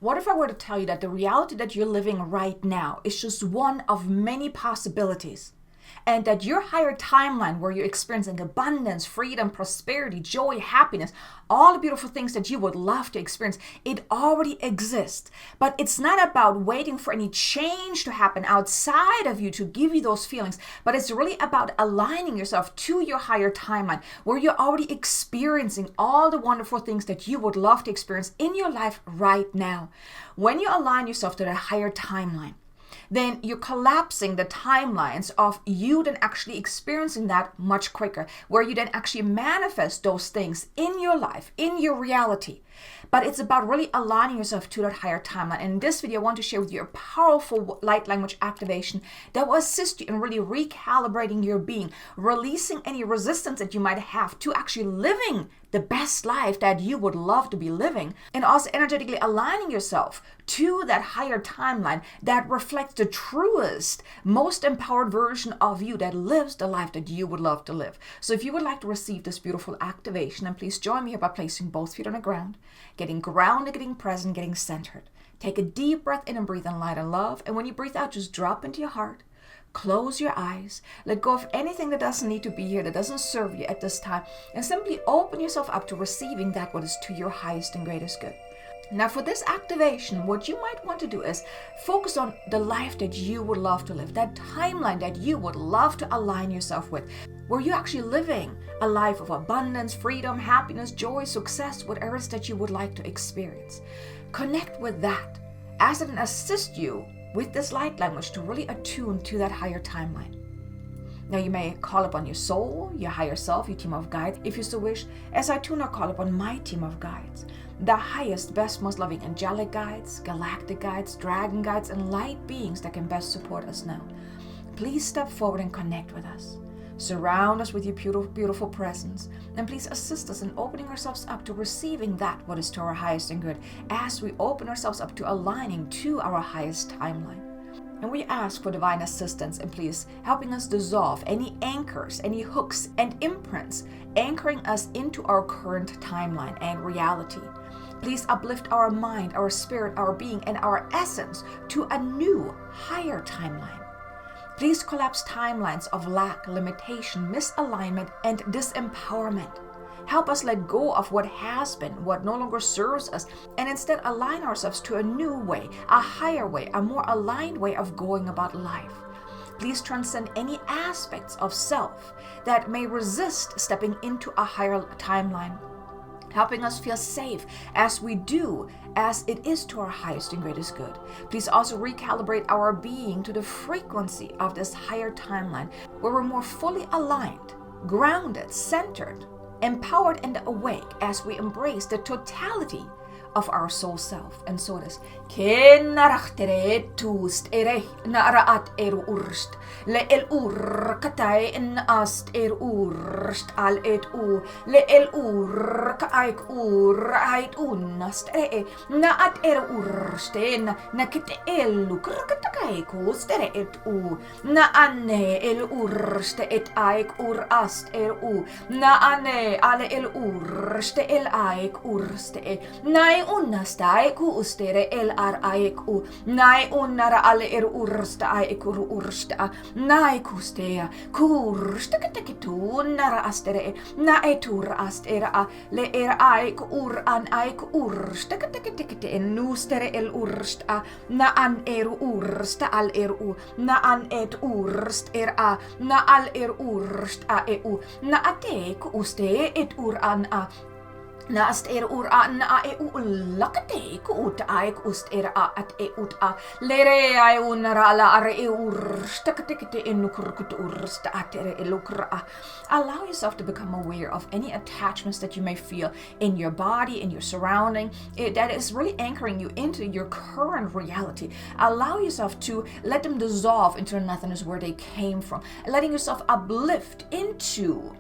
What if I were to tell you that the reality that you're living right now is just one of many possibilities? And that your higher timeline, where you're experiencing abundance, freedom, prosperity, joy, happiness, all the beautiful things that you would love to experience, it already exists. But it's not about waiting for any change to happen outside of you to give you those feelings, but it's really about aligning yourself to your higher timeline, where you're already experiencing all the wonderful things that you would love to experience in your life right now. When you align yourself to the higher timeline, then you're collapsing the timelines of you then actually experiencing that much quicker, where you then actually manifest those things in your life, in your reality. But it's about really aligning yourself to that higher timeline. And in this video, I want to share with you a powerful light language activation that will assist you in really recalibrating your being, releasing any resistance that you might have to actually living the best life that you would love to be living, and also energetically aligning yourself to that higher timeline that reflects the truest, most empowered version of you that lives the life that you would love to live. So if you would like to receive this beautiful activation, then please join me here by placing both feet on the ground, getting grounded, getting present, getting centered. Take a deep breath in and breathe in light and love. And when you breathe out, just drop into your heart. Close your eyes. Let go of anything that doesn't need to be here, that doesn't serve you at this time. And simply open yourself up to receiving that what is to your highest and greatest good. Now for this activation, what you might want to do is focus on the life that you would love to live, that timeline that you would love to align yourself with, where you're actually living a life of abundance, freedom, happiness, joy, success, whatever it is that you would like to experience. Connect with that as it assists you with this light language to really attune to that higher timeline. Now you may call upon your soul, your higher self, your team of guides, if you so wish, as I too now call upon my team of guides, the highest, best, most loving angelic guides, galactic guides, dragon guides, and light beings that can best support us now. Please step forward and connect with us. Surround us with your beautiful, beautiful presence, and please assist us in opening ourselves up to receiving that what is to our highest and good, as we open ourselves up to aligning to our highest timeline. And we ask for divine assistance in please helping us dissolve any anchors, any hooks and imprints anchoring us into our current timeline and reality. Please uplift our mind, our spirit, our being, and our essence to a new, higher timeline. Please collapse timelines of lack, limitation, misalignment, and disempowerment. Help us let go of what has been, what no longer serves us, and instead align ourselves to a new way, a higher way, a more aligned way of going about life. Please transcend any aspects of self that may resist stepping into a higher timeline, helping us feel safe as we do, as it is to our highest and greatest good. Please also recalibrate our being to the frequency of this higher timeline, where we're more fully aligned, grounded, centered, empowered, and awake as we embrace the totality of our soul self. And so it is. Kenarachtere tust ere naraat urst le el katay ast urst al et le el kaik ait unast naat ursten nakit el krakatakay kustere et na ane el urste et aik ast na ane ale el urste el aik urste na unnastai ku ustere el aiku nai unnara ale ursta aiku ursta nai kustea kursta ketekitu nara astere na etur astera le aiku an aiku ursta ketekete nustere el ursta na an ursta al na an et urst na al ursta na ate ku uste et an na ast an lakate ku ut aik ust at ut lere ai unara la are stakate enukurkut atere elukra. Allow yourself to become aware of any attachments that you may feel in your body, in your surrounding, that is really anchoring you into your current reality. Allow yourself to let them dissolve into nothingness where they came from, letting yourself uplift into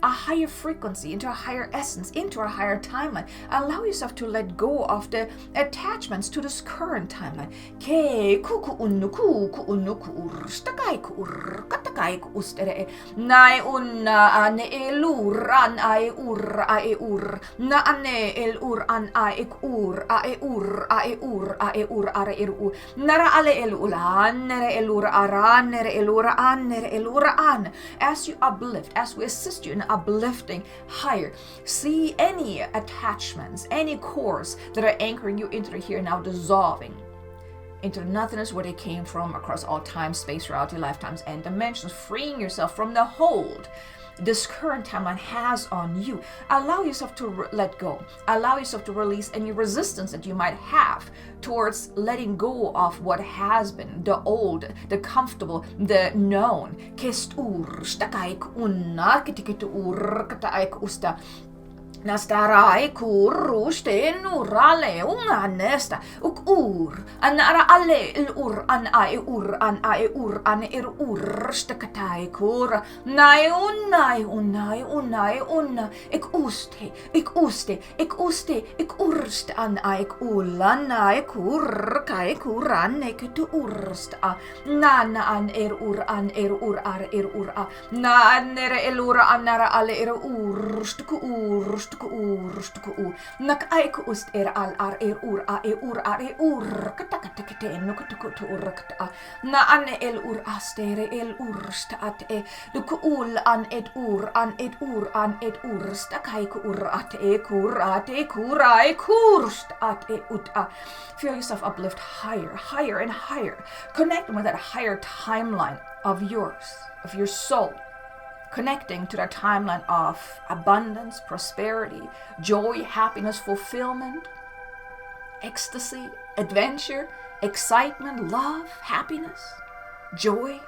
a higher frequency, into a higher essence, into a higher timeline. Allow yourself to let go of the attachments to this current timeline. Ke kuku unnuku ku unnuku urstakai ku urkatakai ku ustere nai unna ane elur an ai ur ai ur na ane el ur an ai ur ai ur ai ur ai ur are iru nara ale el ulan nere elur aran nere elur an nere elur an. As you uplift, as we assist you in uplifting higher, see any attachments, any cores that are anchoring you into the here now dissolving into nothingness where they came from across all time, space, reality, lifetimes, and dimensions, freeing yourself from the hold this current timeline has on you. Allow yourself to let go. Allow yourself to release any resistance that you might have towards letting go of what has been, the old, the comfortable, the known. Nastarai kuruste nurale unganesta uk anara ale ur an ai ur an ai ur an stakatai kur unai unna ik uste urst an ai ulan ai kur kai kuran ek tu urst a nana an ur an ur ar ur a na nere elura anara ale urst ku nak ai ku ust al ar ur a katakate no kutu urkta na an el ur astere el urst at e ul an et ur sta kai ku ur at e kurai kurst at e uta. Feel yourself uplift higher and higher. Connect with that higher timeline of yours, of your soul. Connecting to that timeline of abundance, prosperity, joy, happiness, fulfillment, ecstasy, adventure, excitement, love, happiness, joy.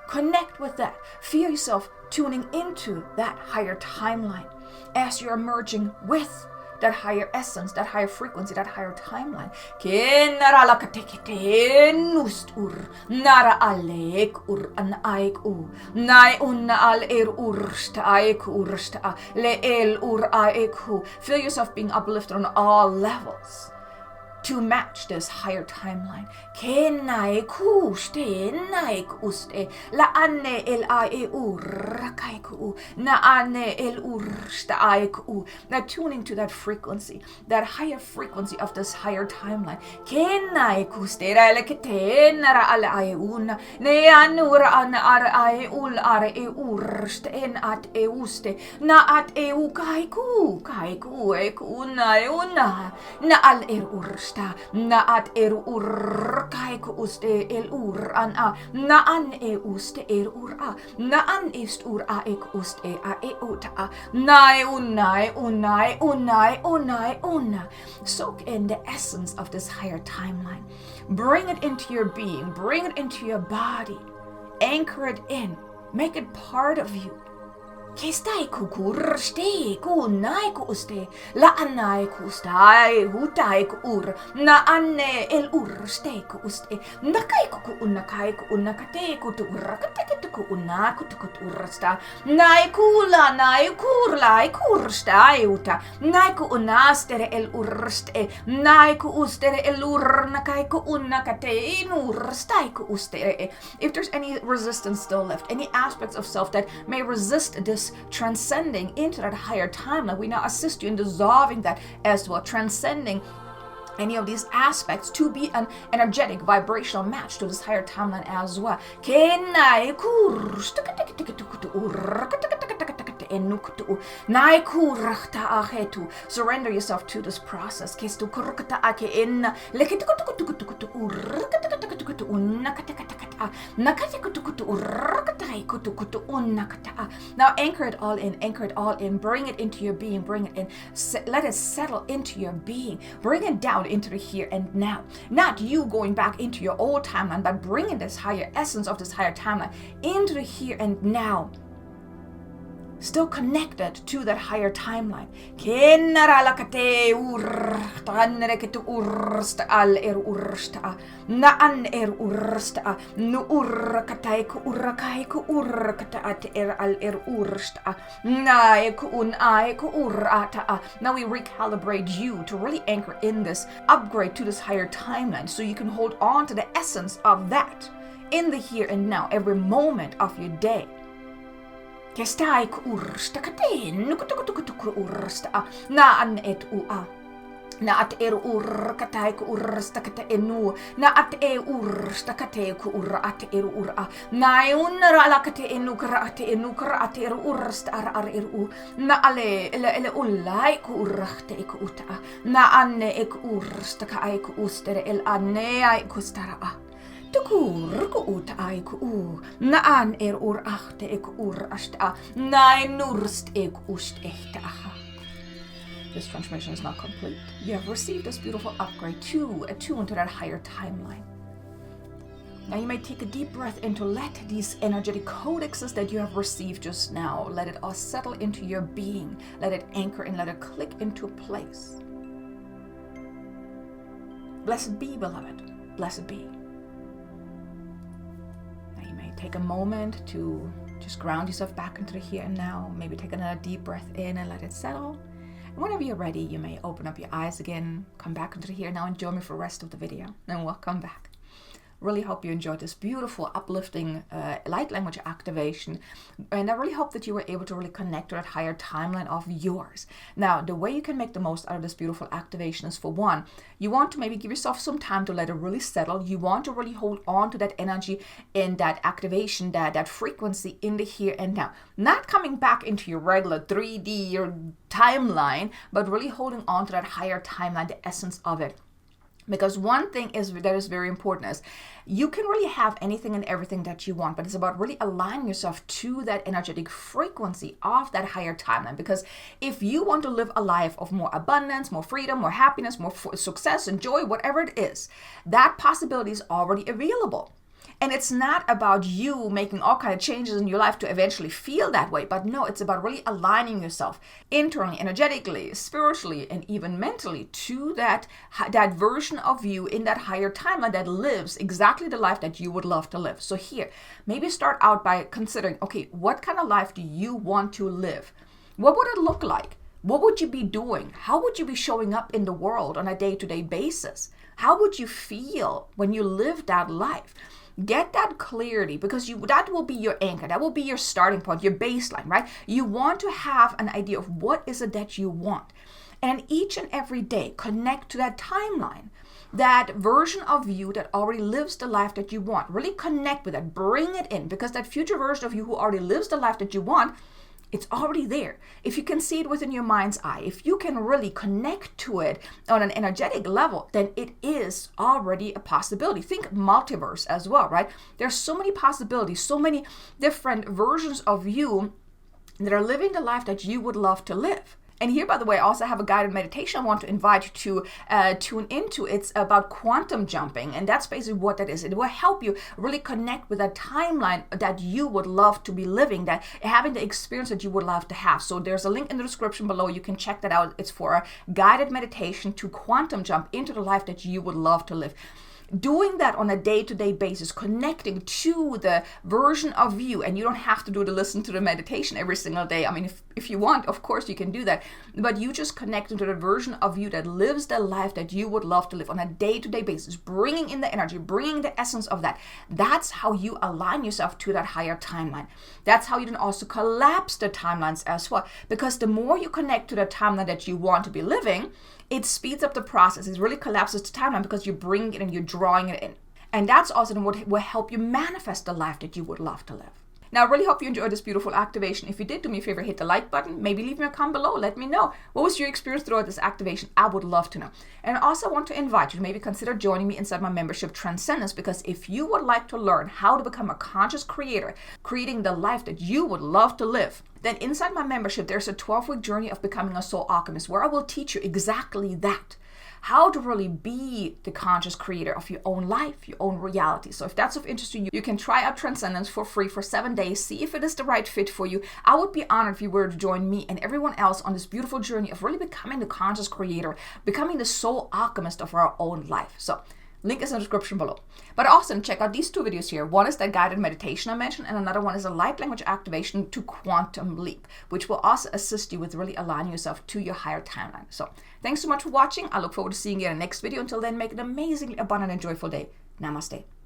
Connect with that. Feel yourself tuning into that higher timeline as you're merging with that higher essence, that higher frequency, that higher timeline. Nara alek ur an aik u nai unna al ursta aik ursta le el ur aik hu. Feel yourself being uplifted on all levels to match this higher timeline. Kenai kuste naik uste la anne el ai urrakaiku na anne el ursta aiku. Now tuning to that frequency, that higher frequency of this higher timeline. Kenai kuste ra lekete nara al ai una ne anura an ar ai ul ar e urst en at e uste na at e u kaiku e una na al urst na at kai ku uste el ur an a na an e uste el ur a na an ist ur a ek uste a e uta a nai unai. Soak in the essence of this higher timeline. Bring it into your being. Bring it into your body. Anchor it in. Make it part of you. Kestai kukur ste ku nai ku uste la anai ku stai hutai ku ur na anne el ur ste ku uste nakai ku unakai ku unakate ku tu rakate ku unaku ku ursta nai kula nai kurlai kurstai uta nai ku unastere el urste nai ku ustere el ur nakai ku unakate inur stai ku ustere. If there's any resistance still left, any aspects of self that may resist this transcending into that higher timeline, we now assist you in dissolving that as well, transcending any of these aspects to be an energetic vibrational match to this higher timeline as well. Surrender yourself to this process. Now anchor it all in, bring it into your being, bring it in, let it settle into your being, bring it down into the here and now. Not you going back into your old timeline, but bringing this higher essence of this higher timeline into the here and now. still connected to that higher timeline. Now we recalibrate you to really anchor in this upgrade to this higher timeline so you can hold on to the essence of that in the here and now, every moment of your day. Na at katai ku kata enu na at kate ku at na unra kate enu at ar na ele ulai ku ku uta na anne kai ku ustere el anne ai ku stara tukur ku uta ai ku na an ku asta na nurst ust ehta. This transformation is not complete. You have received this beautiful upgrade to attune to that higher timeline. Now you may take a deep breath in to let these energetic codexes that you have received just now, let it all settle into your being. Let it anchor and let it click into place. Blessed be, beloved. Blessed be. Now you may take a moment to just ground yourself back into the here and now. Maybe take another deep breath in and let it settle. Whenever you're ready, you may open up your eyes again, come back into the here now and join me for the rest of the video. And welcome back. Really hope you enjoyed this beautiful, uplifting light language activation. And I really hope that you were able to really connect to that higher timeline of yours. Now, the way you can make the most out of this beautiful activation is, for one, you want to maybe give yourself some time to let it really settle. You want to really hold on to that energy in that activation, that frequency in the here and now. Not coming back into your regular 3D or timeline, but really holding on to that higher timeline, the essence of it. Because one thing that is very important is you can really have anything and everything that you want, but it's about really aligning yourself to that energetic frequency of that higher timeline. Because if you want to live a life of more abundance, more freedom, more happiness, more success and joy, whatever it is, that possibility is already available. And it's not about you making all kinds of changes in your life to eventually feel that way. But no, it's about really aligning yourself internally, energetically, spiritually, and even mentally to that version of you in that higher timeline that lives exactly the life that you would love to live. So here, maybe start out by considering, okay, what kind of life do you want to live? What would it look like? What would you be doing? How would you be showing up in the world on a day-to-day basis? How would you feel when you live that life? Get that clarity, because that will be your anchor. That will be your starting point, your baseline, right? You want to have an idea of what is it that you want. And each and every day, connect to that timeline, that version of you that already lives the life that you want. Really connect with that. Bring it in, because that future version of you who already lives the life that you want, it's already there. If you can see it within your mind's eye, if you can really connect to it on an energetic level, then it is already a possibility. Think multiverse as well, right? There's so many possibilities, so many different versions of you that are living the life that you would love to live. And here, by the way, I also have a guided meditation I want to invite you to tune into. It's about quantum jumping, and that's basically what that is. It will help you really connect with that timeline that you would love to be living, that having the experience that you would love to have. So there's a link in the description below. You can check that out. It's for a guided meditation to quantum jump into the life that you would love to live. Doing that on a day-to-day basis, connecting to the version of you, and you don't have to listen to the meditation every single day. I mean, if you want, of course you can do that, but you just connect to the version of you that lives the life that you would love to live on a day-to-day basis, bringing in the energy, bringing the essence of that. That's how you align yourself to that higher timeline. That's how you then also collapse the timelines as well, because the more you connect to the timeline that you want to be living, it speeds up the process. It really collapses the timeline because you're bringing it and you're drawing it in. And that's also what will help you manifest the life that you would love to live. Now, I really hope you enjoyed this beautiful activation. If you did, do me a favor, hit the like button. Maybe leave me a comment below. Let me know. What was your experience throughout this activation? I would love to know. And I also want to invite you to maybe consider joining me inside my membership, Transcendence, because if you would like to learn how to become a conscious creator, creating the life that you would love to live, then inside my membership, there's a 12-week journey of becoming a soul alchemist where I will teach you exactly that. how to really be the conscious creator of your own life, your own reality. So if that's of interest to you, you can try out Transcendence for free for 7 days. See if it is the right fit for you. I would be honored if you were to join me and everyone else on this beautiful journey of really becoming the conscious creator, becoming the soul alchemist of our own life. So link is in the description below. But also check out these 2 videos here. One is that guided meditation I mentioned, and another one is a light language activation to quantum leap, which will also assist you with really aligning yourself to your higher timeline. So thanks so much for watching. I look forward to seeing you in the next video. Until then, make an amazingly abundant and joyful day. Namaste.